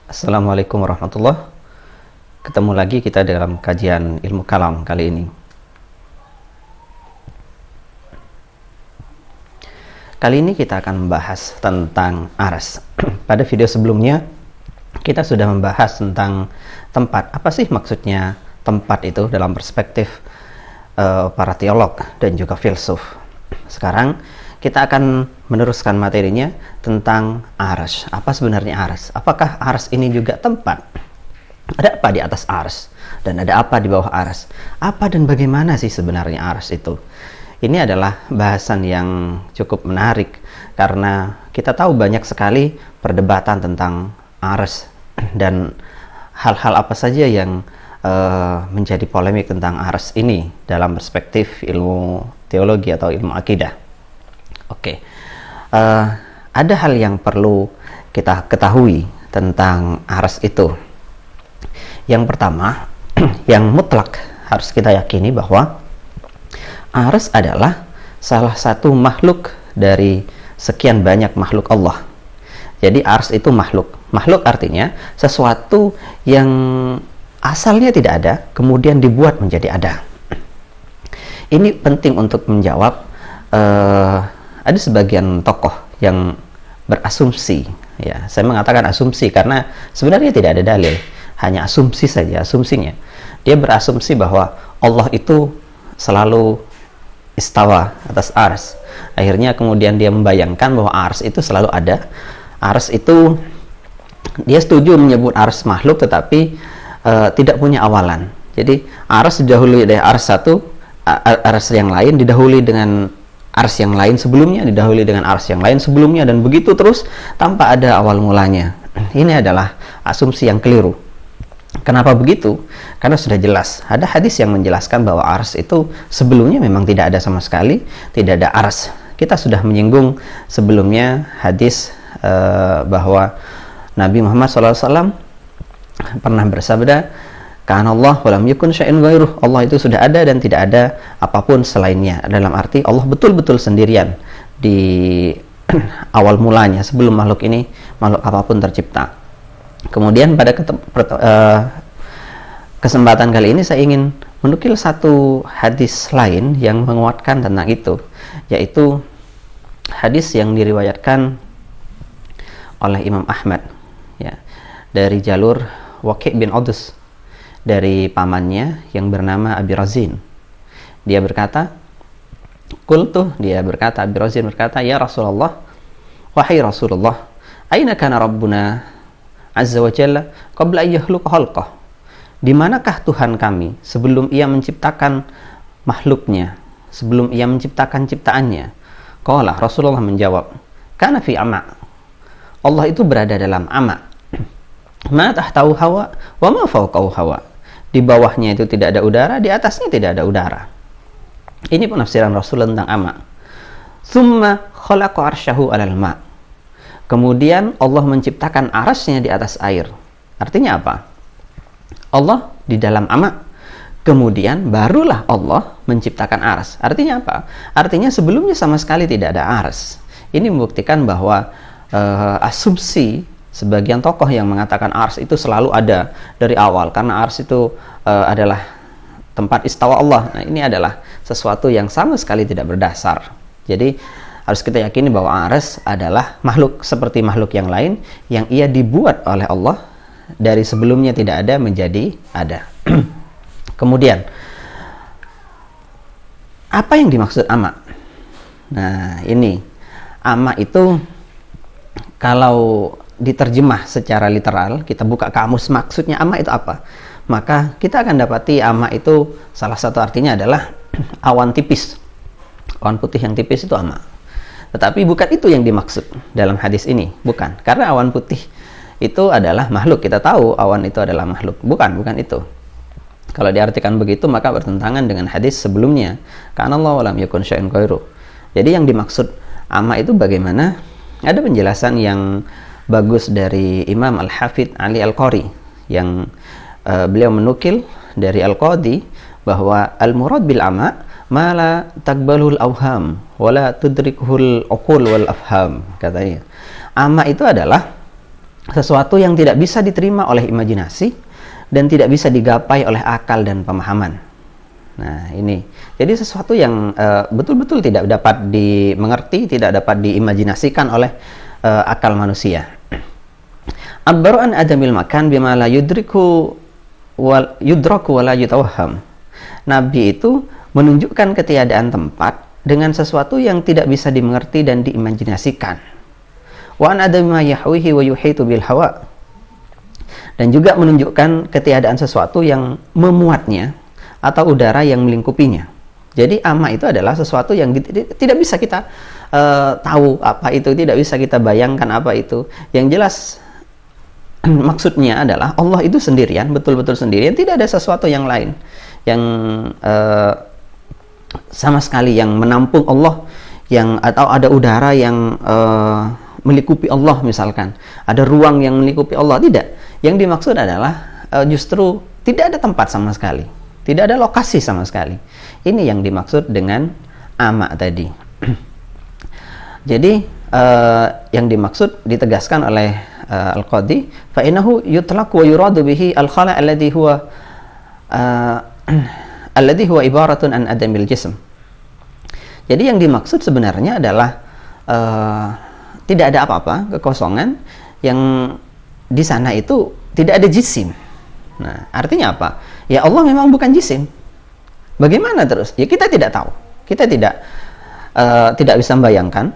Assalamualaikum warahmatullahi. Ketemu lagi kita dalam kajian ilmu kalam kali ini. Kali ini kita akan membahas tentang arsy. Pada video sebelumnya kita sudah membahas tentang tempat. Apa sih maksudnya tempat itu dalam perspektif para teolog dan juga filsuf. Sekarang kita akan meneruskan materinya tentang arsy. Apa sebenarnya arsy? Apakah arsy ini juga tempat? Ada apa di atas arsy? Dan ada apa di bawah arsy? Apa dan bagaimana sih sebenarnya arsy itu? Ini adalah bahasan yang cukup menarik karena kita tahu banyak sekali perdebatan tentang arsy dan hal-hal apa saja yang menjadi polemik tentang arsy ini dalam perspektif ilmu teologi atau ilmu akidah. Oke, ada hal yang perlu kita ketahui tentang arsy itu. Yang pertama, yang mutlak harus kita yakini bahwa arsy adalah salah satu makhluk dari sekian banyak makhluk Allah. Jadi arsy itu makhluk. Makhluk artinya sesuatu yang asalnya tidak ada, kemudian dibuat menjadi ada. Ini penting untuk menjawab. Ada sebagian tokoh yang berasumsi, ya, saya mengatakan asumsi karena sebenarnya tidak ada dalil, hanya asumsi saja asumsinya. Dia berasumsi bahwa Allah itu selalu istawa atas arsy. Akhirnya kemudian dia membayangkan bahwa arsy itu selalu ada. Arsy itu dia setuju menyebut arsy makhluk tetapi tidak punya awalan. Jadi arsy didahului dari arsy satu, arsy yang lain didahului dengan arsy yang lain sebelumnya, didahului dengan arsy yang lain sebelumnya, dan begitu terus tanpa ada awal mulanya. Ini adalah asumsi yang keliru. Kenapa begitu? Karena sudah jelas ada hadis yang menjelaskan bahwa arsy itu sebelumnya memang tidak ada sama sekali, tidak ada arsy. Kita sudah menyinggung sebelumnya hadis bahwa Nabi Muhammad SAW pernah bersabda, "Kana Allah walam yakun syai'un ghairuh." Allah itu sudah ada dan tidak ada apapun selainnya. Dalam arti Allah betul-betul sendirian di awal mulanya sebelum makhluk apapun tercipta. Kemudian pada kesempatan kali ini saya ingin menukil satu hadis lain yang menguatkan tentang itu, yaitu hadis yang diriwayatkan oleh Imam Ahmad, ya, dari jalur Waqi' bin Udus, dari pamannya yang bernama Abi Razin. Dia berkata, Abi Razin berkata, "Ya Rasulullah, wahai Rasulullah, aina kana Rabbuna azza wa jalla qabla an yakhluqa khalqah?" Di manakah Tuhan kami sebelum ia menciptakan makhluknya, sebelum ia menciptakan ciptaannya? Qala, Rasulullah menjawab, "Kana fi ama." Allah itu berada dalam ama. Ma tahtahu hawa wa ma fawqahu hawa. Di bawahnya itu tidak ada udara, di atasnya tidak ada udara. Ini penafsiran Rasul tentang ama. Tsumma khalaqa arsyahu 'alal ma. Kemudian Allah menciptakan arsy-Nya di atas air. Artinya apa? Allah di dalam ama, kemudian barulah Allah menciptakan arsy. Artinya apa? Artinya sebelumnya sama sekali tidak ada arsy. Ini membuktikan bahwa asumsi sebagian tokoh yang mengatakan arsy itu selalu ada dari awal karena arsy itu adalah tempat istawa Allah. Nah, ini adalah sesuatu yang sama sekali tidak berdasar. Jadi harus kita yakini bahwa arsy adalah makhluk seperti makhluk yang lain yang ia dibuat oleh Allah dari sebelumnya tidak ada menjadi ada. Kemudian apa yang dimaksud ama? Nah, ini ama itu kalau diterjemah secara literal, kita buka kamus maksudnya ama itu apa, maka kita akan dapati ama itu salah satu artinya adalah awan tipis, awan putih yang tipis itu ama. Tetapi bukan itu yang dimaksud dalam hadis ini, bukan, karena awan putih itu adalah makhluk. Kita tahu awan itu adalah makhluk, bukan itu. Kalau diartikan begitu maka bertentangan dengan hadis sebelumnya, karena Allah walam yakun syai'un ghairuh. Jadi yang dimaksud ama itu bagaimana? Ada penjelasan yang bagus dari Imam Al-Hafidh Ali Al-Qari yang beliau menukil dari Al-Qadi bahwa al-murad bil ama ma la taqbalul awham wa la tudrikuhul uqul wal afham, katanya. Ama itu adalah sesuatu yang tidak bisa diterima oleh imajinasi dan tidak bisa digapai oleh akal dan pemahaman. Nah, ini jadi sesuatu yang betul-betul tidak dapat dimengerti, tidak dapat diimajinasikan oleh akal manusia. Abbaru an adamil makan bima la yudraku wa la yutawahham. Nabi itu menunjukkan ketiadaan tempat dengan sesuatu yang tidak bisa dimengerti dan diimajinasikan. Wa an adami ma yahwihi wa yuhitu bil hawa. Dan juga menunjukkan ketiadaan sesuatu yang memuatnya atau udara yang melingkupinya. Jadi ama itu adalah sesuatu yang tidak bisa kita tahu apa itu, tidak bisa kita bayangkan apa itu. Yang jelas maksudnya adalah Allah itu sendirian, betul-betul sendirian, tidak ada sesuatu yang lain yang sama sekali yang menampung Allah, yang atau ada udara yang melingkupi Allah misalkan, ada ruang yang melingkupi Allah, tidak. Yang dimaksud adalah justru tidak ada tempat sama sekali, tidak ada lokasi sama sekali. Ini yang dimaksud dengan ama tadi. Jadi yang dimaksud ditegaskan oleh Al-Qadhi, fa innahu yutlaq wa yuradu bihi al-khala' alladhi huwa ibaratun an adamil jism. Jadi yang dimaksud sebenarnya adalah tidak ada apa-apa, kekosongan yang di sana itu tidak ada jisim. Nah, artinya apa? Ya Allah memang bukan jisim. Bagaimana terus? Ya kita tidak tahu. Kita tidak bisa membayangkan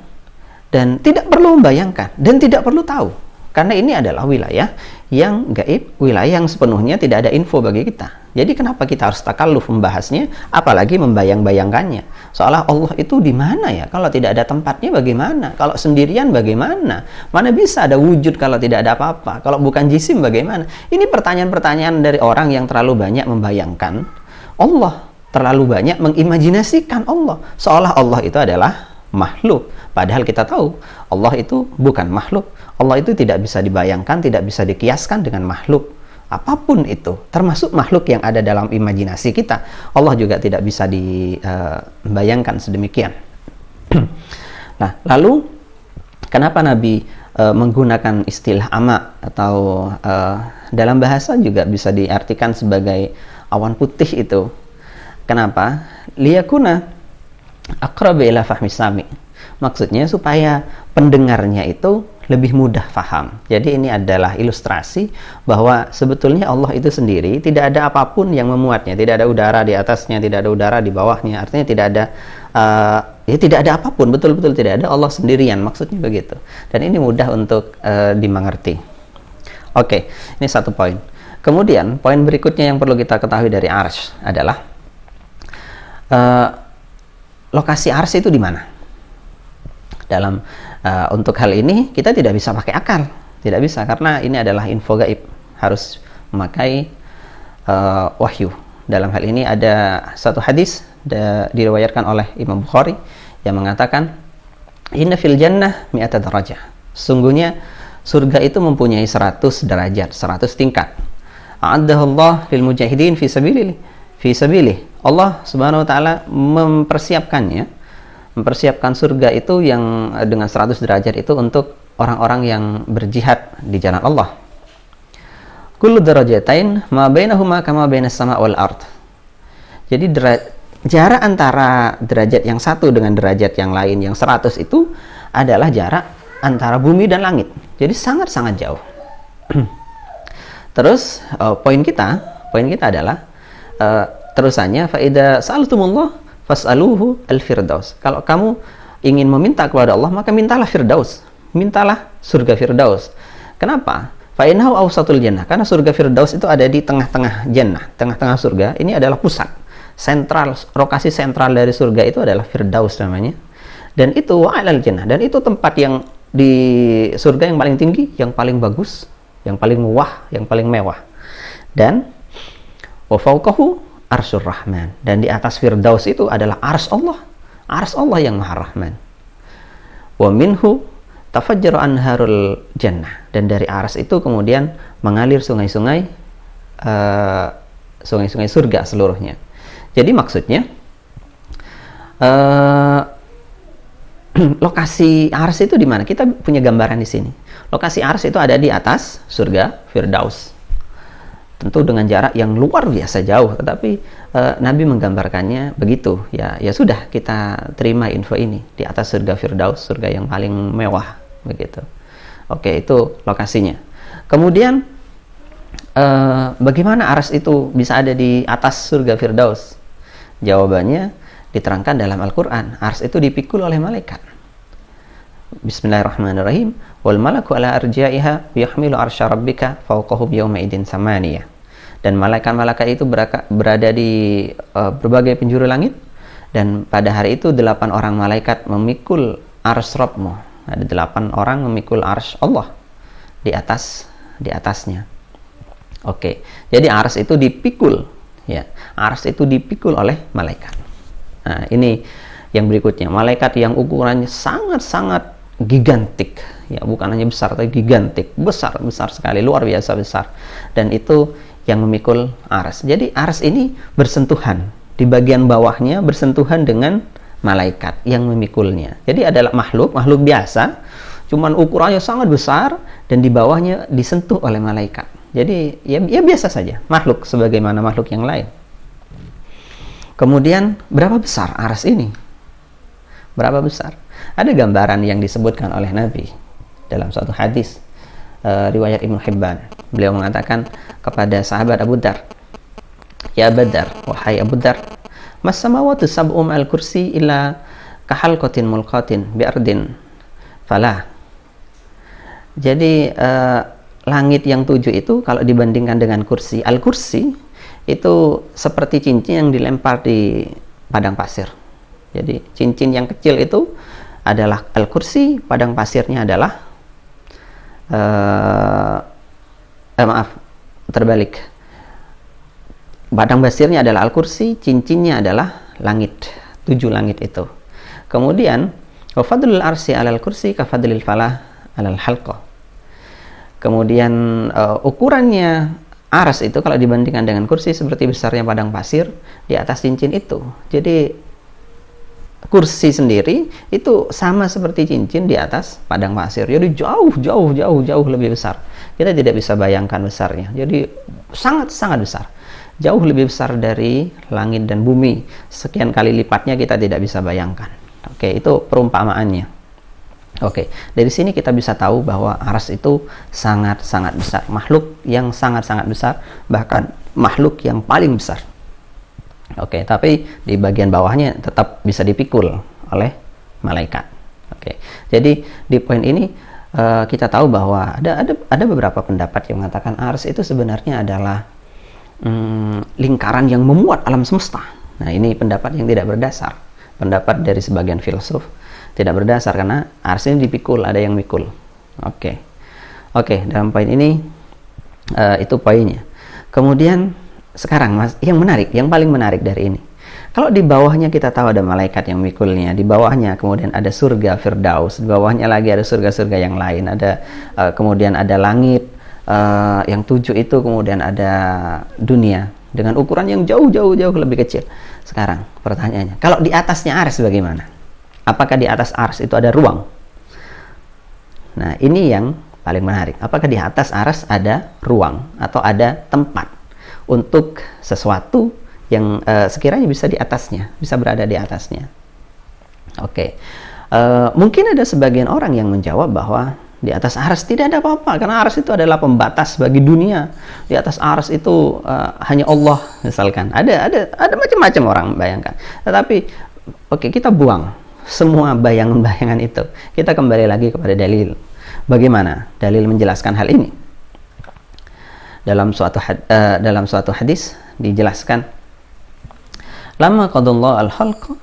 dan tidak perlu membayangkan dan tidak perlu tahu. Karena ini adalah wilayah yang gaib, wilayah yang sepenuhnya tidak ada info bagi kita. Jadi kenapa kita harus takalluf membahasnya, apalagi membayang-bayangkannya? Seolah Allah itu di mana ya? Kalau tidak ada tempatnya bagaimana? Kalau sendirian bagaimana? Mana bisa ada wujud kalau tidak ada apa-apa? Kalau bukan jisim bagaimana? Ini pertanyaan-pertanyaan dari orang yang terlalu banyak membayangkan Allah, terlalu banyak mengimajinasikan Allah. Seolah Allah itu adalah makhluk. Padahal kita tahu Allah itu bukan makhluk. Allah itu tidak bisa dibayangkan, tidak bisa dikiaskan dengan makhluk apapun itu, termasuk makhluk yang ada dalam imajinasi kita. Allah juga tidak bisa dibayangkan sedemikian. Nah, lalu kenapa Nabi menggunakan istilah ama atau dalam bahasa juga bisa diartikan sebagai awan putih itu? Kenapa? Liyakuna aqrab ila fahmi sami. Maksudnya supaya pendengarnya itu lebih mudah faham. Jadi ini adalah ilustrasi bahwa sebetulnya Allah itu sendiri tidak ada apapun yang memuatnya, tidak ada udara di atasnya, tidak ada udara di bawahnya. Artinya tidak ada tidak ada apapun, betul-betul tidak ada, Allah sendirian, maksudnya begitu. Dan ini mudah untuk dimengerti. Oke, ini satu poin. Kemudian poin berikutnya yang perlu kita ketahui dari arsy adalah lokasi arsy itu di mana? Dalam untuk hal ini kita tidak bisa pakai akal, tidak bisa, karena ini adalah info gaib, harus memakai wahyu. Dalam hal ini ada satu hadis diriwayatkan oleh Imam Bukhari yang mengatakan inna fil jannah mi'ata darajah. Sungguhnya surga itu mempunyai 100 derajat, 100 tingkat. A'addahullah lil mujahidin fi sabilih. Allah Subhanahu wa taala mempersiapkan surga itu yang dengan 100 derajat itu untuk orang-orang yang berjihad di jalan Allah. Kullu darajatain ma bainahuma kama bainas sama wal ard. Jadi jarak antara derajat yang satu dengan derajat yang lain yang 100 itu adalah jarak antara bumi dan langit. Jadi sangat-sangat jauh. Terus poin kita adalah terusannya fa idza sa'altumullah fas'aluhu al-firdaus. Kalau kamu ingin meminta kepada Allah, maka mintalah firdaus. Mintalah surga firdaus. Kenapa? Fa innahu awsatul jannah. Karena surga firdaus itu ada di tengah-tengah jannah, tengah-tengah surga. Ini adalah pusat sentral, lokasi sentral dari surga itu adalah firdaus namanya. Dan itu wa'alal jannah. Dan itu tempat yang di surga yang paling tinggi, yang paling bagus, yang paling mewah, yang paling mewah. Dan wa fawqahu Arsyur Rahman, dan di atas Firdaus itu adalah ars Allah yang Maha Rahman. Wa minhu tafajjaru anharul jannah, dan dari ars itu kemudian mengalir sungai-sungai surga seluruhnya. Jadi maksudnya lokasi Ars itu di mana? Kita punya gambaran di sini. Lokasi Ars itu ada di atas surga Firdaus. Tentu dengan jarak yang luar biasa jauh, tetapi Nabi menggambarkannya begitu. Ya sudah, kita terima info ini. Di atas surga Firdaus, surga yang paling mewah, begitu. Oke, itu lokasinya. Kemudian bagaimana Ars itu bisa ada di atas surga Firdaus? Jawabannya diterangkan dalam Al-Quran. Ars itu dipikul oleh malaikat. Bismillahirrahmanirrahim. Wal malaku ala arja'iha yahmilu arsya rabbika fawqahum yawma idin samaniyah. Dan malaikat-malaikat itu berada di berbagai penjuru langit, dan pada hari itu 8 orang malaikat memikul ars Rabbmu. Ada 8 orang memikul ars Allah di atasnya. Oke, jadi ars itu dipikul, ya. Ars itu dipikul oleh malaikat. Nah, ini yang berikutnya, malaikat yang ukurannya sangat-sangat gigantik, ya, bukan hanya besar tapi gigantik, besar sekali, luar biasa besar. Dan itu yang memikul ars. Jadi ars ini bersentuhan, di bagian bawahnya bersentuhan dengan malaikat yang memikulnya. Jadi adalah makhluk biasa, cuman ukurannya sangat besar dan di bawahnya disentuh oleh malaikat. Jadi ya biasa saja, makhluk sebagaimana makhluk yang lain. Kemudian berapa besar ars ini? Berapa besar? Ada gambaran yang disebutkan oleh Nabi dalam suatu hadis riwayat Ibnu Hibban. Beliau mengatakan kepada sahabat Abu Dar, "Ya Abu Dar, wahai Abu Dar, mas samawati sab'u ma'al kursi illa kahalqatin mulqatin bi'ardin falah." Jadi langit yang 7 itu kalau dibandingkan dengan kursi, al-kursi itu seperti cincin yang dilempar di padang pasir. Jadi cincin yang kecil itu adalah al-kursi, padang pasirnya adalah terbalik. Padang pasirnya adalah al-kursi, cincinnya adalah langit, 7 langit itu. Kemudian wa fadlul arsi 'alal kursi ka fadlil falah 'alal halqah. Kemudian ukurannya ars itu kalau dibandingkan dengan kursi seperti besarnya padang pasir di atas cincin itu. Jadi kursi sendiri itu sama seperti cincin di atas padang pasir. Jadi jauh lebih besar. Kita tidak bisa bayangkan besarnya. Jadi sangat besar. Jauh lebih besar dari langit dan bumi. Sekian kali lipatnya kita tidak bisa bayangkan. Oke, itu perumpamaannya. Oke, dari sini kita bisa tahu bahwa ars itu sangat besar, makhluk yang sangat besar, bahkan makhluk yang paling besar. Oke, tapi di bagian bawahnya tetap bisa dipikul oleh malaikat. Oke, jadi di poin ini kita tahu bahwa ada beberapa pendapat yang mengatakan ars itu sebenarnya adalah lingkaran yang memuat alam semesta. Nah, ini pendapat yang tidak berdasar, pendapat dari sebagian filsuf. Tidak berdasar karena ars ini dipikul, ada yang mikul. Oke, dalam poin ini itu poinnya. Kemudian sekarang yang paling menarik dari ini, kalau di bawahnya kita tahu ada malaikat yang mikulnya, di bawahnya kemudian ada surga Firdaus, di bawahnya lagi ada surga-surga yang lain, ada kemudian ada langit yang 7 itu, kemudian ada dunia dengan ukuran yang jauh lebih kecil. Sekarang pertanyaannya, kalau di atasnya ars bagaimana? Apakah di atas ars itu ada ruang? Nah, ini yang paling menarik. Apakah di atas ars ada ruang atau ada tempat untuk sesuatu yang sekiranya bisa di atasnya, bisa berada di atasnya? Oke. Mungkin ada sebagian orang yang menjawab bahwa di atas ars tidak ada apa-apa karena ars itu adalah pembatas bagi dunia. Di atas ars itu hanya Allah, misalkan. Ada macam-macam orang bayangkan. Tetapi oke, kita buang semua bayangan-bayangan itu. Kita kembali lagi kepada dalil. Bagaimana dalil menjelaskan hal ini? Dalam suatu hadis dijelaskan, lama qadallahu al-khalq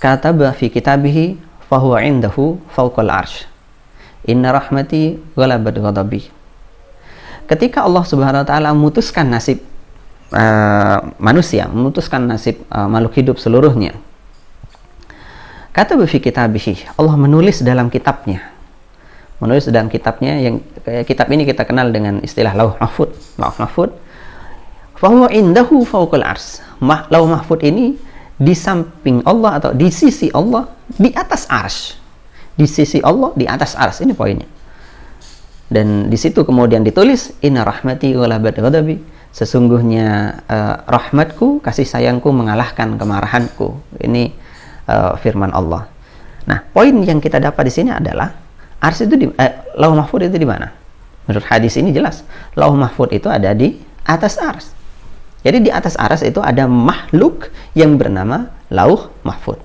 kataba fi kitabihi fahuwa indahu fawqal arsh. Inna rahmati ghalabat ghadabi. Ketika Allah Subhanahu wa taala memutuskan nasib manusia, memutuskan nasib makhluk hidup seluruhnya, kata fi kitabihi, Allah menulis dalam kitabnya. Yang kitab ini kita kenal dengan istilah lauh mahfud. Fa huwa indahu fawqal ars. Lauh mahfud ini di samping Allah atau di sisi Allah di atas arsy. Di sisi Allah di atas arsy, ini poinnya. Dan di situ kemudian ditulis inna rahmati ghalabat ghadabi, sesungguhnya rahmatku, kasih sayangku mengalahkan kemarahanku. Ini firman Allah. Nah, poin yang kita dapat di sini adalah arsy itu di Lauh Mahfuz itu di mana? Menurut hadis ini jelas, Lauh Mahfuz itu ada di atas arsy. Jadi di atas arsy itu ada makhluk yang bernama Lauh Mahfuz.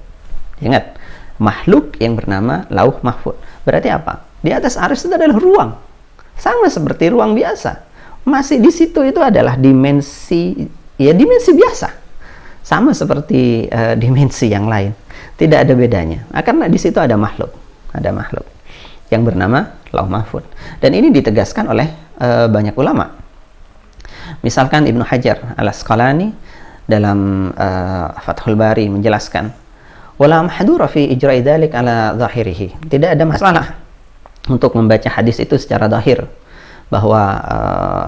Ingat, makhluk yang bernama Lauh Mahfuz. Berarti apa? Di atas arsy itu adalah ruang. Sama seperti ruang biasa. Masih di situ itu adalah dimensi, ya dimensi biasa. Sama seperti dimensi yang lain. Tidak ada bedanya. Karena di situ ada makhluk. Ada makhluk yang bernama Lauh Mahfuz. Dan ini ditegaskan oleh banyak ulama. Misalkan Ibnu Hajar Al-Asqalani dalam Fathul Bari menjelaskan, wala mahdura fi ijra'i dzalik ala zahirihi. Tidak ada masalah untuk membaca hadis itu secara zahir bahwa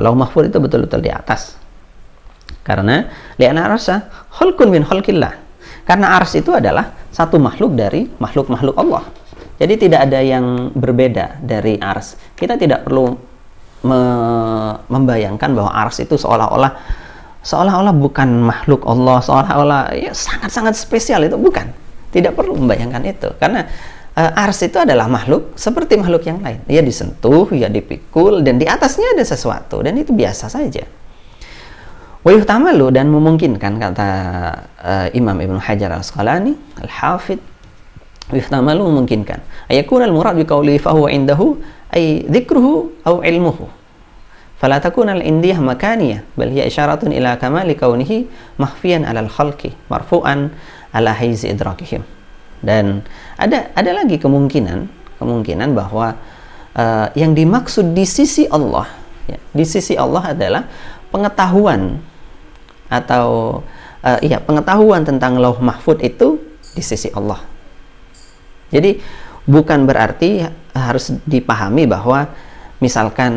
Lauh Mahfuz itu betul-betul di atas. Karena li'anna arsya khalqun min khalqillah. Karena arsy itu adalah satu makhluk dari makhluk-makhluk Allah. Jadi tidak ada yang berbeda dari arsy. Kita tidak perlu membayangkan bahwa arsy itu seolah-olah bukan makhluk Allah, seolah-olah ya sangat-sangat spesial, itu bukan. Tidak perlu membayangkan itu. Karena arsy itu adalah makhluk seperti makhluk yang lain. Ya disentuh, ya dipikul, dan di atasnya ada sesuatu, dan itu biasa saja. Wa yuhtamalu, dan memungkinkan, kata Imam Ibnu Hajar Al-Asqalani Al-Hafidh, yuhtamalu, memungkinkan ayakun al-murad bi qawli fa huwa indahu ay dzikruhu aw ilmuhu fala takun al-indiyah makaniyah bal hiya isyaratun ila kamali kaunihi mahfiyan 'ala al-khalqi marfu'an 'ala hayzi idrakihim. Dan ada lagi kemungkinan bahwa yang dimaksud di sisi Allah, ya, di sisi Allah adalah pengetahuan atau pengetahuan tentang Lauh Mahfuz itu di sisi Allah. Jadi bukan berarti harus dipahami bahwa misalkan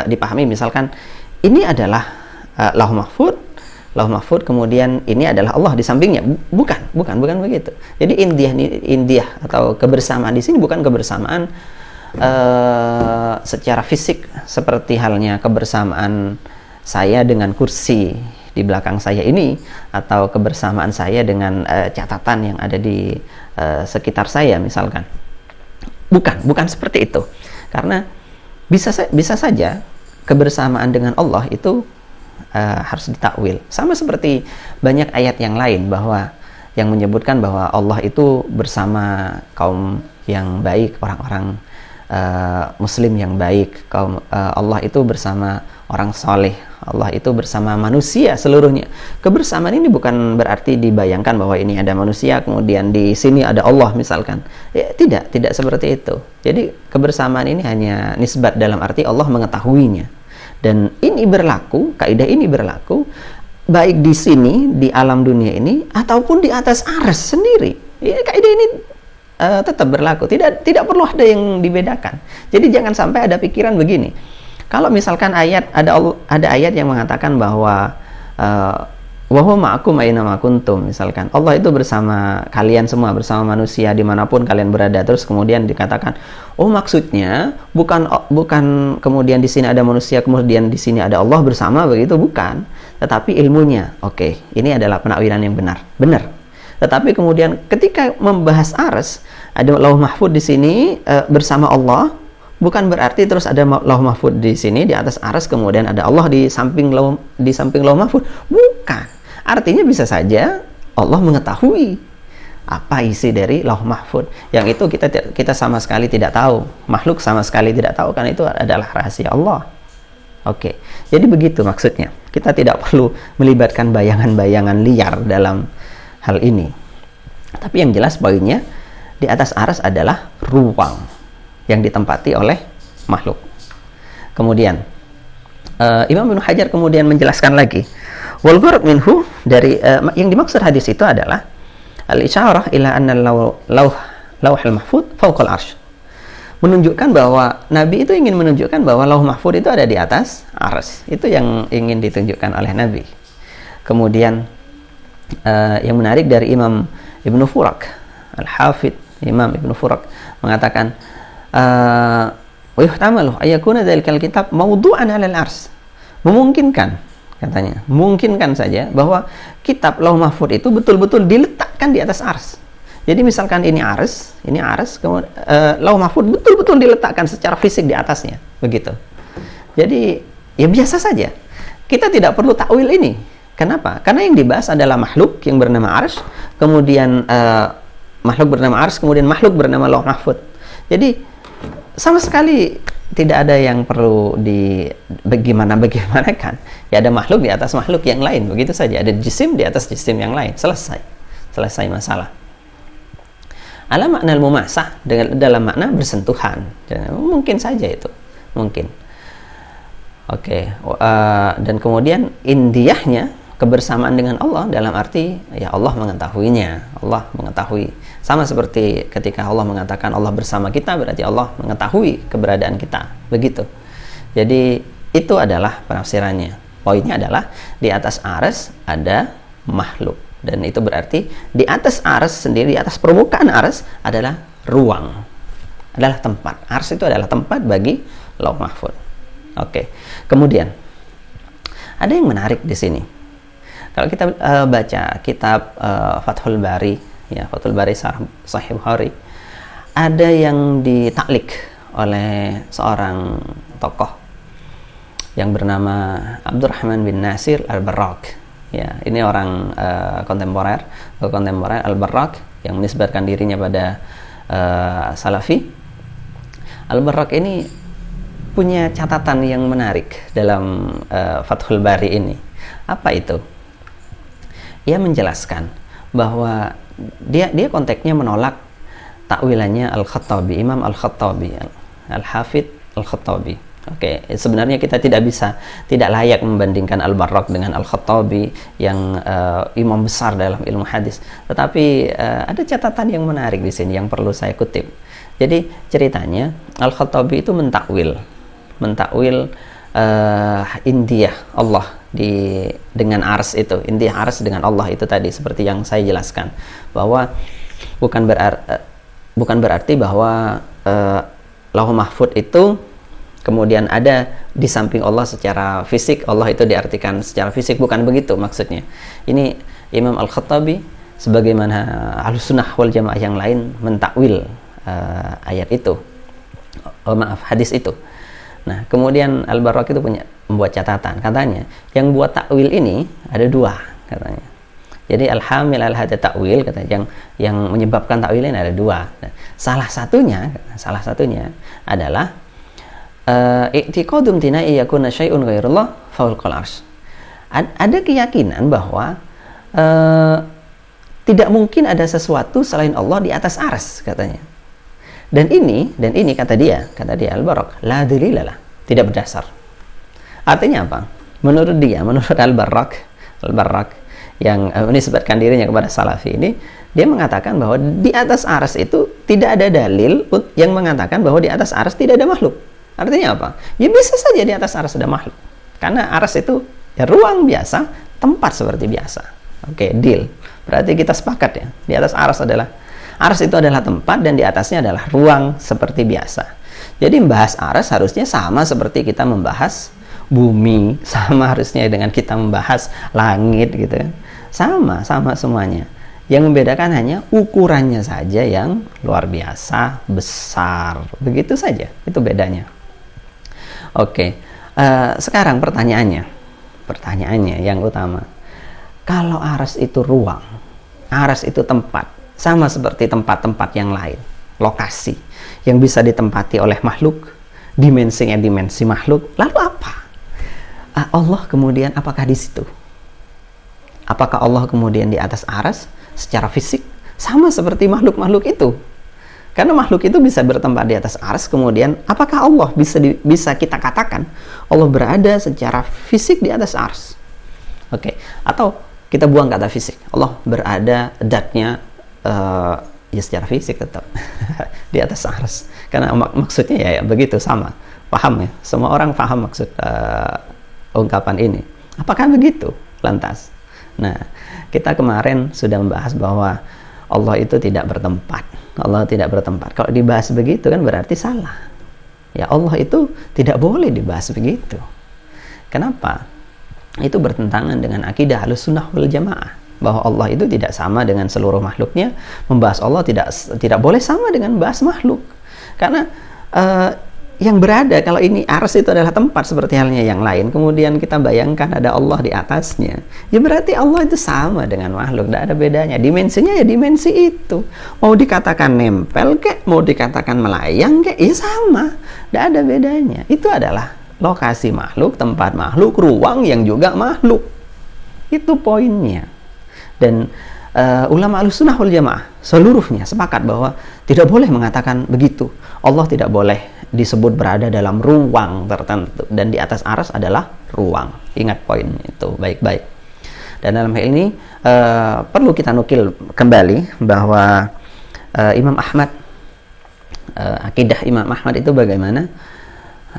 dipahami misalkan ini adalah Lauh Mahfuz, kemudian ini adalah Allah di sampingnya. Bukan begitu. Jadi indiah atau kebersamaan di sini bukan kebersamaan secara fisik seperti halnya kebersamaan saya dengan kursi di belakang saya ini, atau kebersamaan saya dengan catatan yang ada di sekitar saya misalkan. Bukan seperti itu. Karena bisa saja kebersamaan dengan Allah itu harus ditakwil. Sama seperti banyak ayat yang lain bahwa yang menyebutkan bahwa Allah itu bersama kaum yang baik, orang-orang muslim yang baik, Allah itu bersama orang soleh, Allah itu bersama manusia seluruhnya. Kebersamaan ini bukan berarti dibayangkan bahwa ini ada manusia kemudian di sini ada Allah misalkan. Ya, tidak seperti itu. Jadi kebersamaan ini hanya nisbat dalam arti Allah mengetahuinya. Dan ini berlaku, kaidah ini berlaku baik di sini, di alam dunia ini, ataupun di atas arsy sendiri. Ya, kaidah ini tetap berlaku. Tidak perlu ada yang dibedakan. Jadi jangan sampai ada pikiran begini. Kalau misalkan ada ayat yang mengatakan bahwa wa huwa ma'akum aina ma kuntum, misalkan Allah itu bersama kalian semua, bersama manusia dimanapun kalian berada, terus kemudian dikatakan, oh maksudnya bukan kemudian di sini ada manusia kemudian di sini ada Allah bersama, begitu, bukan, tetapi ilmunya. Oke, ini adalah penakwilan yang benar. Tetapi kemudian ketika membahas arsy, ada Lauh Mahfuz di sini bersama Allah, bukan berarti terus ada Lauh Mahfuz di sini di atas arsy kemudian ada Allah di samping Lauh Mahfuz. Bukan. Artinya bisa saja Allah mengetahui apa isi dari Lauh Mahfuz. Yang itu kita sama sekali tidak tahu. Makhluk sama sekali tidak tahu, karena itu adalah rahasia Allah. Oke. Jadi begitu maksudnya. Kita tidak perlu melibatkan bayangan-bayangan liar dalam hal ini. Tapi yang jelas poinnya, di atas arsy adalah ruang yang ditempati oleh makhluk. Kemudian Imam Ibnu Hajar kemudian menjelaskan lagi, wal gharad minhu, dari yang dimaksud hadis itu adalah al-isyarah ila anna lauhul mahfuz fawqa al-arsy. Menunjukkan bahwa Nabi itu ingin menunjukkan bahwa Lauh Mahfuz itu ada di atas arsy. Itu yang ingin ditunjukkan oleh Nabi. Kemudian yang menarik dari Imam Ibnu Furak, Al-Hafidh Imam Ibnu Furak mengatakan, wa yuhtamalu ayakuna dzalikal kitab mawdu'an 'alal ars. Memungkinkan, katanya, memungkinkan saja bahwa kitab Lauh Mahfuz itu betul-betul diletakkan di atas ars. Jadi misalkan ini ars, kemudian Lauh Mahfuz betul-betul diletakkan secara fisik di atasnya, begitu. Jadi ya biasa saja. Kita tidak perlu takwil ini. Kenapa? Karena yang dibahas adalah makhluk yang bernama ars, kemudian makhluk bernama ars, kemudian makhluk bernama Lauh Mahfuz. Jadi sama sekali tidak ada yang perlu bagaimana-bagaimanakan. Ya ada makhluk di atas makhluk yang lain, begitu saja. Ada jisim di atas jisim yang lain. Selesai masalah. Ala makna al-mumasah, dalam makna bersentuhan. Mungkin saja itu. Mungkin. Oke. Dan kemudian indiyahnya kebersamaan dengan Allah dalam arti ya Allah mengetahuinya. Allah mengetahui. Sama seperti ketika Allah mengatakan Allah bersama kita, berarti Allah mengetahui keberadaan kita. Begitu. Jadi itu adalah penafsirannya. Poinnya adalah di atas arsy ada makhluk. Dan itu berarti di atas arsy sendiri, di atas permukaan arsy adalah ruang, adalah tempat. Arsy itu adalah tempat bagi Lauh Mahfuz. Oke. Kemudian ada yang menarik di sini. Kalau kita baca kitab Fathul Bari, ya Fathul Bari Sahih Bukhari, ada yang ditaklik oleh seorang tokoh yang bernama Abdurrahman bin Nasir Al-Barrak. Ya, ini orang kontemporer Al-Barrak yang menisbatkan dirinya pada Salafi. Al-Barrak ini punya catatan yang menarik dalam Fathul Bari ini. Apa itu? Ia menjelaskan bahwa dia konteksnya menolak takwilannya Al-Khattabi, Imam Al-Khattabi, Al-Hafidh Al-Khattabi. Oke, sebenarnya kita tidak layak membandingkan Al-Barrak dengan Al-Khattabi yang imam besar dalam ilmu hadis. Tetapi ada catatan yang menarik di sini yang perlu saya kutip. Jadi ceritanya Al-Khattabi itu mentakwil indiyah Allah dengan ars itu, indiyah ars dengan Allah itu tadi, seperti yang saya jelaskan, bahwa bukan berarti bahwa Lauh Mahfuz itu kemudian ada di samping Allah secara fisik, Allah itu diartikan secara fisik, bukan begitu maksudnya. Ini Imam Al-Khattabi sebagaimana Ahlussunnah wal Jamaah yang lain mentakwil ayat itu, hadis itu. Nah, kemudian Al-Barrak itu membuat catatan, katanya yang buat takwil ini ada dua, katanya. Jadi al-hamil al-hada takwil, katanya, yang menyebabkan takwil ini ada dua. Nah, salah satunya adalah i'tiqadum tina'i yakuna syai'un ghairullah fawqal arsy. Ada keyakinan bahwa tidak mungkin ada sesuatu selain Allah di atas arsy, katanya. Dan ini kata dia Al-Barrak, la dalilalah, tidak berdasar. Artinya apa? Menurut Al-Barrak yang menisbatkan dirinya kepada Salafi ini, dia mengatakan bahwa di atas arsy itu tidak ada dalil yang mengatakan bahwa di atas arsy tidak ada makhluk. Artinya apa? Ya bisa saja di atas arsy ada makhluk. Karena arsy itu ya ruang biasa, tempat seperti biasa. Oke, deal. Berarti kita sepakat ya. Di atas arsy itu adalah tempat dan di atasnya adalah ruang seperti biasa. Jadi membahas arsy harusnya sama seperti kita membahas bumi, sama harusnya dengan kita membahas langit gitu. Sama semuanya. Yang membedakan hanya ukurannya saja yang luar biasa, besar. Begitu saja. Itu bedanya. Oke, sekarang pertanyaannya yang utama, kalau arsy itu ruang, arsy itu tempat, sama seperti tempat-tempat yang lain, lokasi yang bisa ditempati oleh makhluk, dimensinya dimensi makhluk, lalu apa? Allah kemudian apakah di situ? Apakah Allah kemudian di atas arsy secara fisik, sama seperti makhluk-makhluk itu? Karena makhluk itu bisa bertempat di atas arsy, kemudian apakah Allah bisa kita katakan Allah berada secara fisik di atas arsy? Oke, atau kita buang kata fisik, Allah berada zatnya ya secara fisik tetap di atas arsy. Karena maksudnya ya begitu, sama, paham ya? Semua orang paham maksud ungkapan ini. Apakah begitu? Lantas, Nah, kita kemarin sudah membahas bahwa Allah itu tidak bertempat. Allah tidak bertempat. Kalau dibahas begitu kan berarti salah. Ya, Allah itu tidak boleh dibahas begitu. Kenapa? Itu bertentangan dengan akidah Ahlussunnah wal Jamaah, bahwa Allah itu tidak sama dengan seluruh makhluknya. Membahas Allah tidak boleh sama dengan bahas makhluk. Karena yang berada, kalau ini ars itu adalah tempat seperti halnya yang lain, kemudian kita bayangkan ada Allah di atasnya, ya berarti Allah itu sama dengan makhluk, tidak ada bedanya. Dimensinya ya dimensi itu, mau dikatakan nempel kek, mau dikatakan melayang kek, ya sama, tidak ada bedanya. Itu adalah lokasi makhluk, tempat makhluk, ruang yang juga makhluk. Itu poinnya. Dan ulama Ahlussunnah wal Jamaah seluruhnya sepakat bahwa tidak boleh mengatakan begitu. Allah tidak boleh disebut berada dalam ruang tertentu, dan di atas aras adalah ruang. Ingat poin itu baik-baik. Dan dalam hal ini perlu kita nukil kembali bahwa Imam Ahmad, akidah Imam Ahmad itu bagaimana?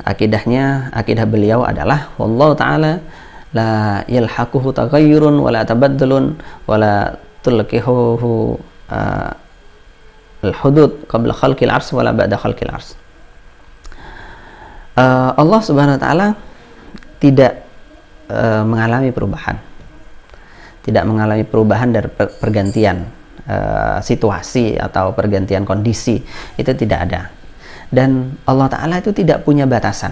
Akidahnya, akidah beliau adalah wallahu ta'ala la yalhaquhu taghayyurun wala tabaddulun wala tulqihuhu al-hudud qabla khalqil ars wala ba'da khalqil ars. Allah Subhanahu wa ta'ala tidak mengalami perubahan. Tidak mengalami perubahan dari pergantian situasi atau pergantian kondisi, itu tidak ada. Dan Allah Ta'ala itu tidak punya batasan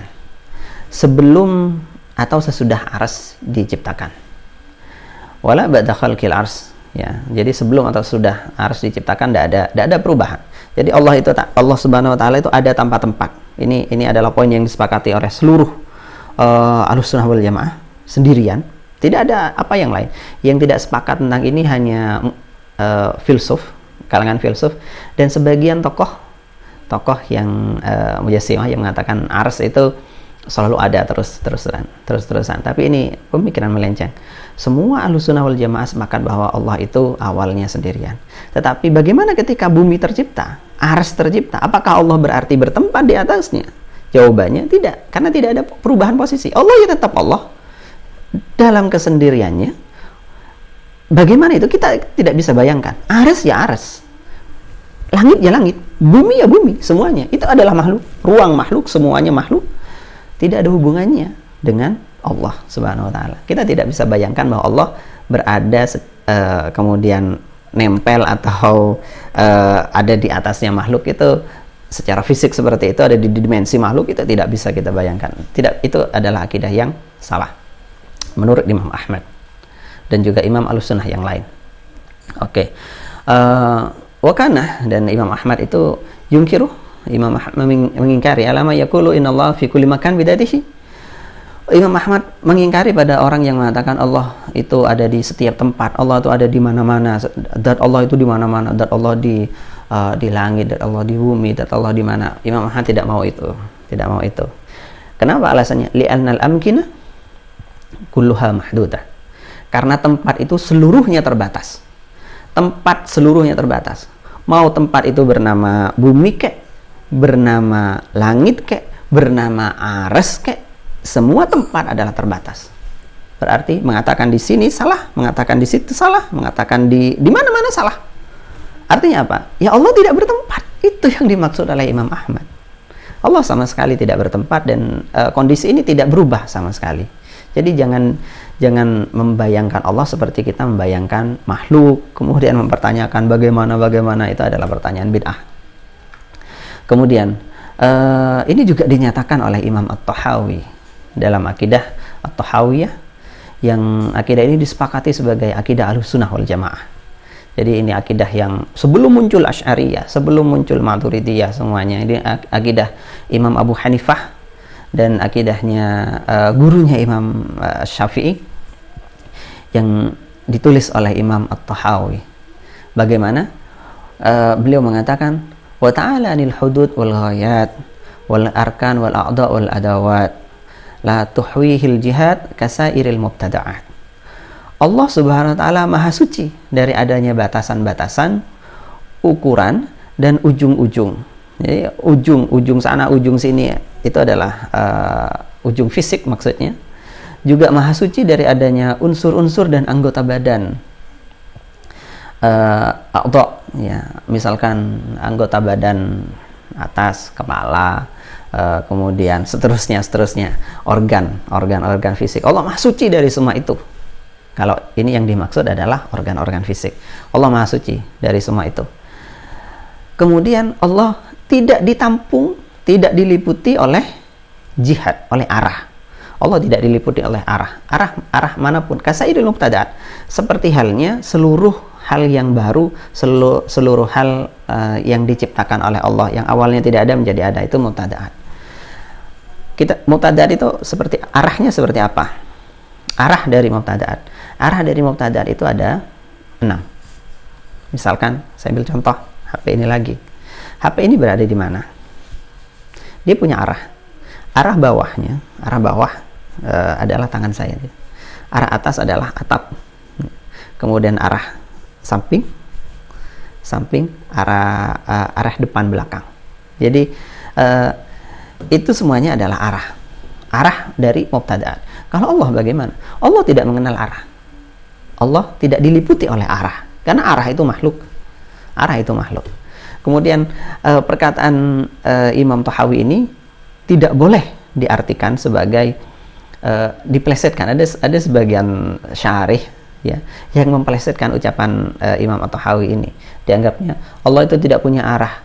sebelum atau sesudah ars diciptakan. Wala ba'da khalqil ars, ya. Jadi sebelum atau sudah ars diciptakan tidak ada perubahan. Jadi Allah Subhanahu wa ta'ala itu ada tanpa tempat. Ini adalah poin yang disepakati oleh seluruh Ahlussunnah wal Jamaah sendirian. Tidak ada apa yang lain. Yang tidak sepakat tentang ini hanya filsuf, kalangan filsuf, dan sebagian tokoh yang Mujassimah yang mengatakan ars itu selalu ada terus-terusan. Tapi ini pemikiran melenceng. Semua Ahlussunnah wal Jamaah sepakat bahwa Allah itu awalnya sendirian. Tetapi bagaimana ketika bumi tercipta, ars tercipta? Apakah Allah berarti bertempat di atasnya? Jawabannya tidak, karena tidak ada perubahan posisi. Allah ya tetap Allah dalam kesendiriannya. Bagaimana itu? Kita tidak bisa bayangkan. Ars ya ars, langit ya langit, bumi ya bumi, semuanya itu adalah makhluk. Ruang makhluk, semuanya makhluk. Tidak ada hubungannya dengan Allah Subhanahu wa ta'ala. Kita tidak bisa bayangkan bahwa Allah berada kemudian nempel atau ada di atasnya makhluk, itu secara fisik seperti itu, ada di dimensi makhluk, itu tidak bisa kita bayangkan. Tidak, itu adalah akidah yang salah menurut Imam Ahmad dan juga Imam Ahlussunnah yang lain. Oke. Wakana, dan Imam Ahmad itu yungkiru, Imam Ahmad mengingkari alama yaqulu innallaha fi kulli makan bidatihi. Imam Ahmad mengingkari pada orang yang mengatakan Allah itu ada di setiap tempat, Allah itu ada di mana-mana, zat Allah itu di mana-mana, zat Allah di langit, zat Allah di bumi, zat Allah di mana. Imam Ahmad tidak mau itu. Kenapa alasannya? Li'annal amkina kulluha mahdudah. Karena tempat itu seluruhnya terbatas. Tempat seluruhnya terbatas. Mau tempat itu bernama bumi kek, bernama langit kek, bernama aras kek, semua tempat adalah terbatas. Berarti mengatakan di sini salah, mengatakan di situ salah, mengatakan di mana-mana salah. Artinya apa? Ya Allah tidak bertempat. Itu yang dimaksud oleh Imam Ahmad. Allah sama sekali tidak bertempat, dan kondisi ini tidak berubah sama sekali. Jadi jangan membayangkan Allah seperti kita membayangkan makhluk, kemudian mempertanyakan bagaimana, itu adalah pertanyaan bid'ah. Kemudian ini juga dinyatakan oleh Imam At-Tahawi dalam akidah At-Tahawiyah, yang akidah ini disepakati sebagai akidah Ahlussunnah wal Jamaah. Jadi ini akidah yang sebelum muncul Asy'ariyah, sebelum muncul Maturidiyah, semuanya ini akidah Imam Abu Hanifah dan akidahnya gurunya Imam Syafi'i, yang ditulis oleh Imam At-Tahawi. Bagaimana? Beliau mengatakan wa ta'ala anil hudud wal ghayat wal arkan wal a'dha wal adawat la tuhwihil jihad kasairil mubtada'at. Allah Subhanahu wa ta'ala maha suci dari adanya batasan-batasan, ukuran, dan ujung-ujung. Jadi ujung sana, ujung sini, itu adalah ujung fisik maksudnya. juga maha suci dari adanya unsur-unsur dan anggota badan. Ya, misalkan anggota badan atas, kepala, kemudian seterusnya, organ-organ fisik. Allah maha suci dari semua itu. Kalau ini yang dimaksud adalah organ-organ fisik. Allah maha suci dari semua itu. Kemudian Allah tidak ditampung, tidak diliputi oleh jihad, oleh arah. Allah tidak diliputi oleh arah manapun. Kasairil mubtada'at, seperti halnya seluruh hal yang baru, seluruh hal yang diciptakan oleh Allah yang awalnya tidak ada menjadi ada, itu mubtada'at. Mubtada'at itu seperti arahnya seperti apa? Arah dari mubtada'at itu ada 6. Misalkan saya ambil contoh HP ini lagi. HP ini berada di mana? Dia punya arah. Arah bawah adalah tangan saya. Arah atas adalah atap. Kemudian arah samping, arah depan belakang. Jadi itu semuanya adalah arah dari mubtada'at. Kalau Allah bagaimana? Allah tidak mengenal arah. Allah tidak diliputi oleh arah, karena arah itu makhluk. Kemudian perkataan Imam Tahawi ini tidak boleh diartikan sebagai diplesetkan. Ada sebagian syarih ya yang memplesetkan ucapan Imam At-Tahawi ini. Dianggapnya Allah itu tidak punya arah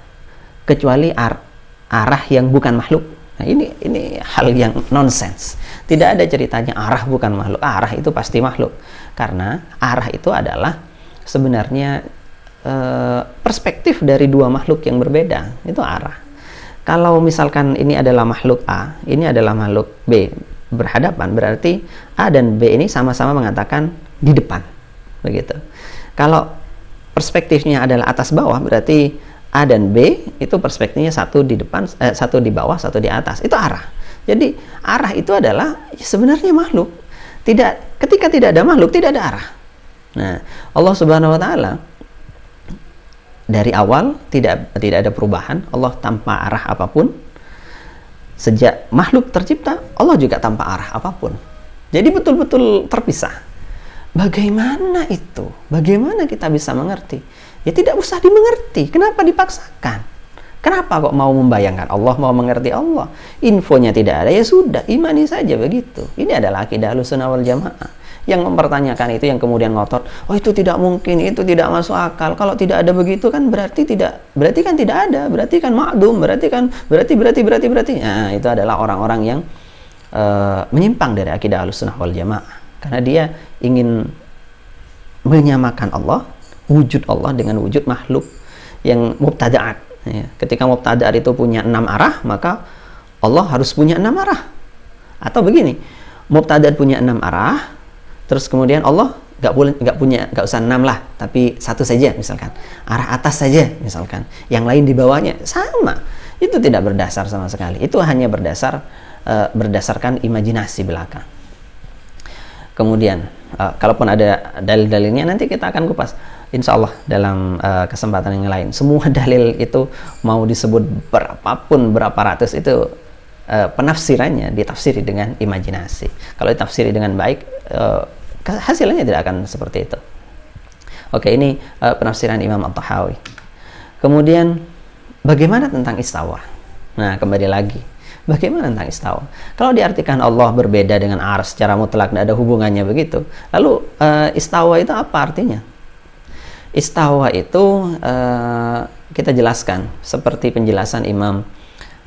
kecuali arah yang bukan makhluk. Nah, ini hal yang nonsens. Tidak ada ceritanya arah bukan makhluk. Arah itu pasti makhluk. Karena arah itu adalah sebenarnya perspektif dari dua makhluk yang berbeda. Itu arah. Kalau misalkan ini adalah makhluk A, ini adalah makhluk B, berhadapan, berarti A dan B ini sama-sama mengatakan di depan, begitu. Kalau perspektifnya adalah atas bawah, berarti A dan B itu perspektifnya satu di depan, satu di bawah, satu di atas. Itu arah. Jadi arah itu adalah sebenarnya makhluk. Ketika tidak ada makhluk, tidak ada arah. Nah, Allah Subhanahu Wa Taala dari awal tidak ada perubahan. Allah tanpa arah apapun. Sejak makhluk tercipta, Allah juga tanpa arah apapun. Jadi betul-betul terpisah. Bagaimana itu? Bagaimana kita bisa mengerti? Ya tidak usah dimengerti. Kenapa dipaksakan? Kenapa kok mau membayangkan Allah, mau mengerti Allah? Infonya tidak ada, ya sudah, imani saja begitu. Ini adalah akidah Ahlussunnah wal Jamaah. Yang mempertanyakan itu, yang kemudian ngotot, oh itu tidak mungkin, itu tidak masuk akal. Kalau tidak ada begitu kan berarti kan tidak ada, berarti kan ma'dum, berarti. Nah, itu adalah orang-orang yang menyimpang dari akidah Ahlussunnah wal Jamaah. Karena dia ingin menyamakan Allah, wujud Allah dengan wujud makhluk yang mubtada'at. Ya, ketika mubtada'at itu punya 6 arah, maka Allah harus punya 6 arah. Atau begini, mubtada'at punya 6 arah, terus kemudian Allah nggak usah 6 lah, tapi 1 saja misalkan, arah atas saja misalkan, yang lain di bawahnya sama. Itu tidak berdasar sama sekali. Itu hanya berdasarkan imajinasi belaka. Kemudian kalaupun ada dalil-dalilnya nanti kita akan kupas insya Allah dalam kesempatan yang lain. Semua dalil itu mau disebut berapapun, berapa ratus, itu penafsirannya ditafsiri dengan imajinasi. Kalau ditafsiri dengan baik, hasilnya tidak akan seperti itu. Oke, ini penafsiran Imam At-Tahawi. Kemudian bagaimana tentang istawa? Nah, kembali lagi, bagaimana tentang istawa? Kalau diartikan Allah berbeda dengan ars secara mutlak, tidak ada hubungannya begitu. Lalu istawa itu apa artinya? Istawa itu kita jelaskan seperti penjelasan Imam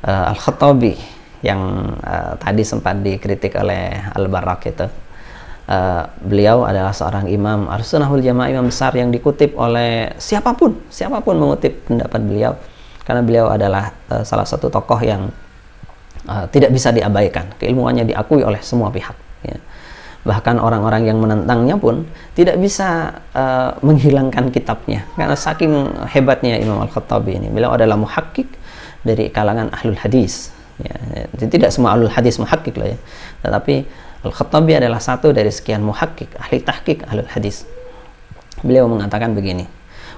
Al-Khattabi yang tadi sempat dikritik oleh Al-Barrak itu. Beliau adalah seorang imam Ahlussunnah wal Jamaah, imam besar yang dikutip oleh siapapun mengutip pendapat beliau, karena beliau adalah salah satu tokoh yang tidak bisa diabaikan. Keilmuannya diakui oleh semua pihak ya. Bahkan orang-orang yang menentangnya pun tidak bisa menghilangkan kitabnya, karena saking hebatnya Imam Al-Khattabi ini. Beliau adalah muhakkik dari kalangan ahlul hadis ya. Tidak semua ahlul hadis muhakkik lah ya, tetapi Al-Khattabi adalah satu dari sekian muhakkik, ahli tahqiq ahlul hadis. Beliau mengatakan begini,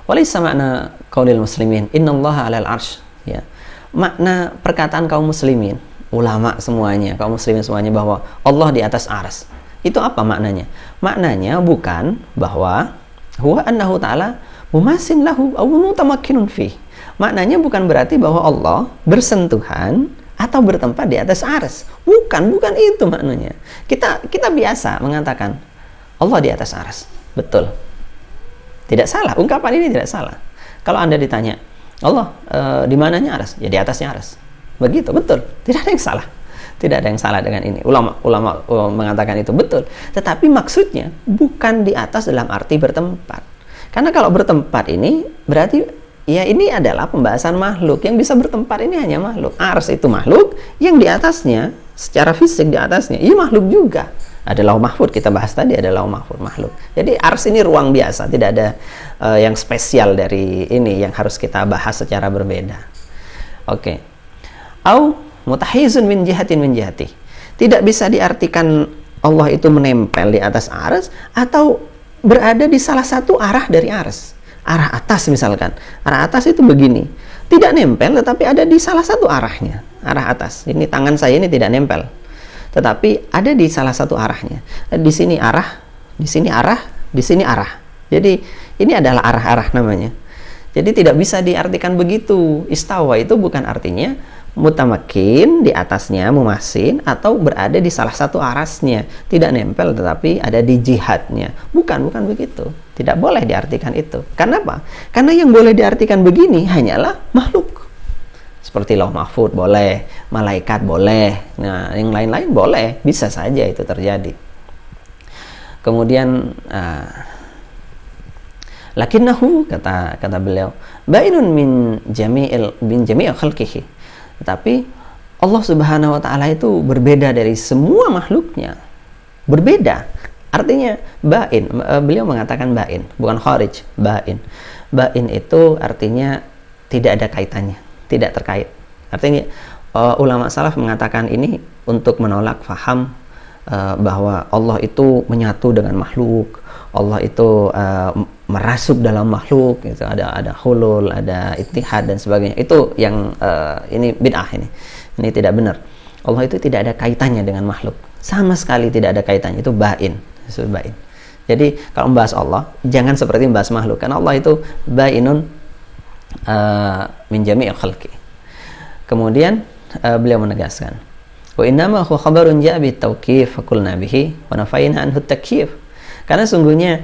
walaysa makna qaulil muslimin innallaha 'alal 'arsy ya. Makna perkataan kaum muslimin, ulama semuanya, kaum muslimin semuanya, bahwa Allah di atas ars, Itu apa maknanya? Maknanya bukan bahwa huwa annahu ta'ala mumasin lahu aw mutamakkinun fi. Maknanya bukan berarti bahwa Allah bersentuhan atau bertempat di atas arsy. Bukan itu maknanya. Kita biasa mengatakan Allah di atas arsy. Betul. Tidak salah, ungkapan ini tidak salah. Kalau Anda ditanya, Allah di mananya arsy? Ya di atasnya arsy. Begitu, betul. Tidak ada yang salah. Tidak ada yang salah dengan ini. Ulama mengatakan itu betul. Tetapi maksudnya bukan di atas dalam arti bertempat. Karena kalau bertempat ini berarti ya ini adalah pembahasan makhluk. Yang bisa bertempat ini hanya makhluk. Ars itu makhluk, yang di atasnya secara fisik di atasnya ini makhluk juga. Ada lauh mahfud, kita bahas tadi ada lauh mahfud, makhluk. Jadi ars ini ruang biasa, tidak ada yang spesial dari ini yang harus kita bahas secara berbeda. Oke. Au mutahizun min jihatin min jihati. Tidak bisa diartikan Allah itu menempel di atas ars atau berada di salah satu arah dari ars. Arah atas misalkan, arah atas itu begini, tidak nempel tetapi ada di salah satu arahnya, arah atas. Ini tangan saya ini tidak nempel, tetapi ada di salah satu arahnya. Di sini arah, di sini arah, di sini arah. Jadi ini adalah arah-arah namanya. Jadi tidak bisa diartikan begitu. Istawa itu bukan artinya mutamakin di atasnya, mumasin, atau berada di salah satu arasnya, tidak nempel tetapi ada di jihadnya. Bukan begitu. Tidak boleh diartikan itu. Karena apa? Karena yang boleh diartikan begini hanyalah makhluk. Seperti lauh mahfud boleh, malaikat boleh. Nah, yang lain-lain boleh, bisa saja itu terjadi. Kemudian lakinnahu kata beliau, bainun min jami'il khalqihi. Tetapi Allah Subhanahu wa taala itu berbeda dari semua makhluknya. Berbeda. Artinya bain, beliau mengatakan bain, bukan kharij, bain. Bain itu artinya tidak ada kaitannya, tidak terkait. Artinya ulama salaf mengatakan ini untuk menolak faham bahwa Allah itu menyatu dengan makhluk, Allah itu merasuk dalam makhluk, gitu. Ada hulul, ada ittihad dan sebagainya. Itu yang ini bid'ah ini. Ini tidak benar. Allah itu tidak ada kaitannya dengan makhluk. Sama sekali tidak ada kaitannya. Itu bain. Jadi kalau membahas Allah jangan seperti membahas makhluk, karena Allah itu bainun min jami'il khalqi. Kemudian beliau menegaskan, wa innama huwa khabarun ja'a bit tawqif fa qulna bihi wa nafayna anhu at-takyif. Karena sungguhnya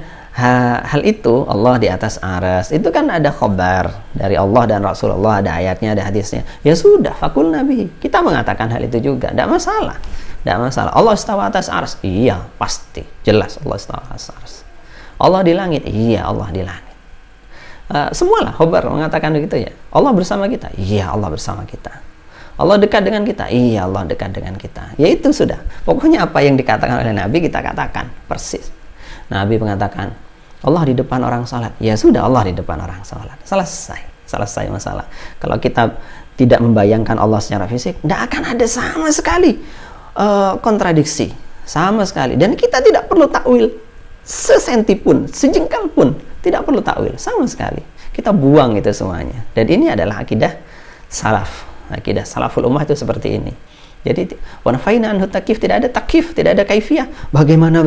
hal itu Allah di atas aras itu kan ada khabar dari Allah dan Rasulullah, ada ayatnya, ada hadisnya. Ya sudah, fakul nabi. Kita mengatakan hal itu juga, tidak masalah. Tidak masalah. Allah istawa atas ars. Iya, pasti. Jelas Allah istawa atas ars. Allah di langit. Iya, Allah di langit. Semualah khabar mengatakan begitu ya. Allah bersama kita. Iya, Allah bersama kita. Allah dekat dengan kita. Iya, Allah dekat dengan kita. Ya itu sudah. Pokoknya apa yang dikatakan oleh Nabi kita katakan persis. Nabi mengatakan Allah di depan orang salat. Ya sudah, Allah di depan orang salat. Selesai masalah. Kalau kita tidak membayangkan Allah secara fisik, tidak akan ada sama sekali kontradiksi, sama sekali. Dan kita tidak perlu takwil sesenti pun, sejengkal pun, tidak perlu takwil sama sekali. Kita buang itu semuanya. Dan ini adalah akidah salaf. Akidah salaful ummah itu seperti ini. Jadi wanafaina anhu takif, tidak ada takif, tidak ada kaifiyah. Bagaimana?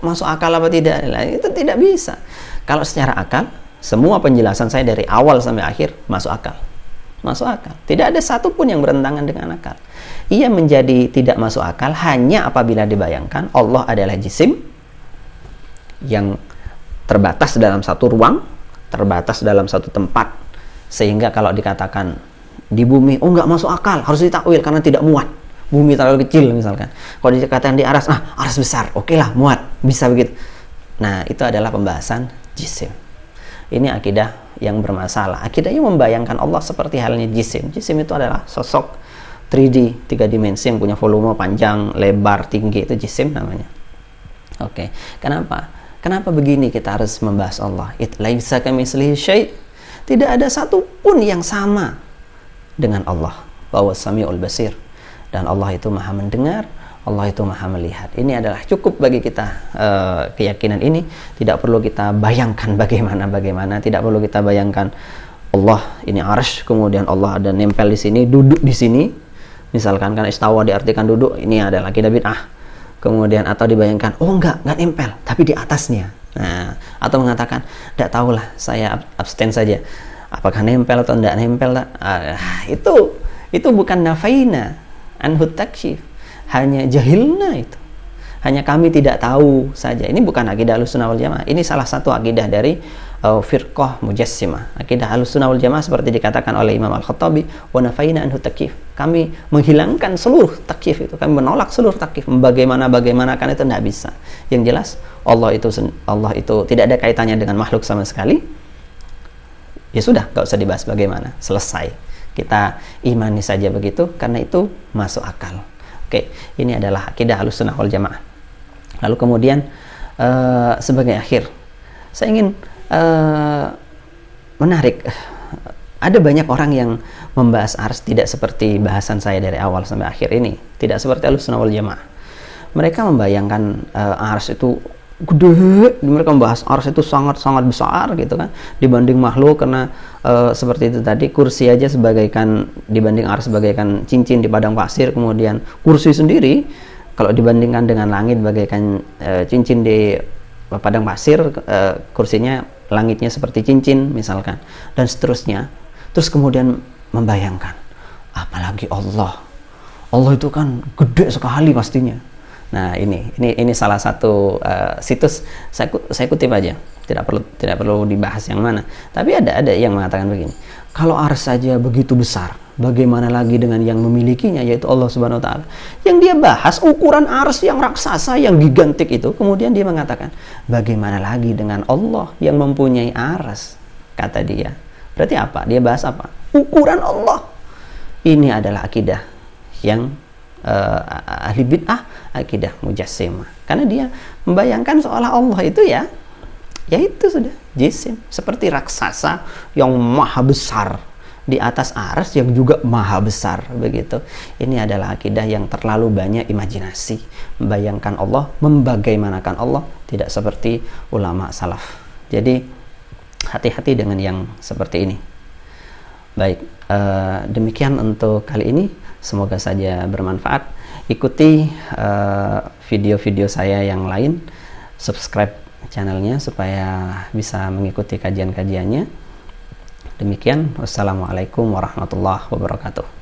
Masuk akal apa tidak? Itu tidak bisa. Kalau secara akal, semua penjelasan saya dari awal sampai akhir masuk akal. Masuk akal. Tidak ada satupun yang bertentangan dengan akal. Ia menjadi tidak masuk akal hanya apabila dibayangkan Allah adalah jisim yang terbatas dalam satu ruang, terbatas dalam satu tempat, sehingga kalau dikatakan di bumi, oh nggak masuk akal, harus ditakwil karena tidak muat. Bumi terlalu kecil misalkan. Kalau dikatakan di aras, aras besar, oke lah muat, bisa begitu. Nah itu adalah pembahasan jisim. Ini akidah yang bermasalah. Akidahnya membayangkan Allah seperti halnya jisim. Jisim itu adalah sosok 3D, 3 dimensi yang punya volume panjang, lebar, tinggi, itu jisim namanya. Oke. Kenapa? Kenapa begini kita harus membahas Allah? It laisa kamitslihi syai'. Tidak ada satupun yang sama dengan Allah. Wa samiul basir. Dan Allah itu Maha mendengar, Allah itu Maha melihat. Ini adalah cukup bagi kita keyakinan ini. Tidak perlu kita bayangkan bagaimana, tidak perlu kita bayangkan Allah ini arsy, kemudian Allah ada nempel di sini, duduk di sini. Misalkan karena istawa diartikan duduk, ini adalah akidah bid'ah. kemudian atau dibayangkan, oh enggak nempel, tapi di atasnya. Nah, atau mengatakan, tidak tahulah, saya abstain saja. Apakah nempel atau tidak nempel? Itu bukan nafaina anhu taksyif, hanya jahilna itu. Hanya kami tidak tahu saja. Ini bukan akidah Ahlussunnah wal Jamaah. Ini salah satu akidah dari firqah Mujassimah. Akidah Ahlussunnah wal Jamaah seperti dikatakan oleh Imam Al-Khattabi, wa nafaina anhu takyif. Kami menghilangkan seluruh takyif itu. Kami menolak seluruh takyif. Bagaimana kan itu tidak bisa. Yang jelas Allah itu tidak ada kaitannya dengan makhluk sama sekali. Ya sudah, nggak usah dibahas bagaimana. Selesai. Kita imani saja begitu karena itu masuk akal. Oke, ini adalah akidah Ahlussunnah wal Jamaah. Lalu kemudian sebagai akhir, saya ingin menarik. Ada banyak orang yang membahas ars tidak seperti bahasan saya dari awal sampai akhir ini. Tidak seperti Ahlussunnah wal Jamaah. Mereka membayangkan ars itu gede. Mereka membahas ars itu sangat-sangat besar gitu kan, dibanding makhluk, karena seperti itu tadi, kursi aja sebagaikan, dibanding ars sebagaikan cincin di padang pasir. Kemudian kursi sendiri kalau dibandingkan dengan langit bagaikan cincin di padang pasir, kursinya langitnya seperti cincin misalkan, dan seterusnya. Terus kemudian membayangkan, apalagi Allah itu kan gede sekali pastinya. Nah, ini salah satu situs, saya kutip aja, tidak perlu dibahas yang mana. Tapi ada yang mengatakan begini, kalau ars saja begitu besar, bagaimana lagi dengan yang memilikinya, yaitu Allah Subhanahu wa Ta'ala. Yang dia bahas ukuran ars yang raksasa, yang gigantik itu. Kemudian dia mengatakan, bagaimana lagi dengan Allah yang mempunyai ars, kata dia. Berarti apa? Dia bahas apa? Ukuran Allah. Ini adalah akidah yang ahli bid'ah, akidah Mujassimah. Karena dia membayangkan seolah Allah itu ya itu sudah jisim, seperti raksasa yang maha besar di atas ars yang juga maha besar begitu. Ini adalah akidah yang terlalu banyak imajinasi, membayangkan Allah, membagaimanakan Allah, tidak seperti ulama salaf. Jadi hati-hati dengan yang seperti ini. Baik, demikian untuk kali ini. Semoga saja bermanfaat. Ikuti video-video saya yang lain, subscribe channelnya supaya bisa mengikuti kajian-kajiannya. Demikian, wassalamualaikum warahmatullahi wabarakatuh.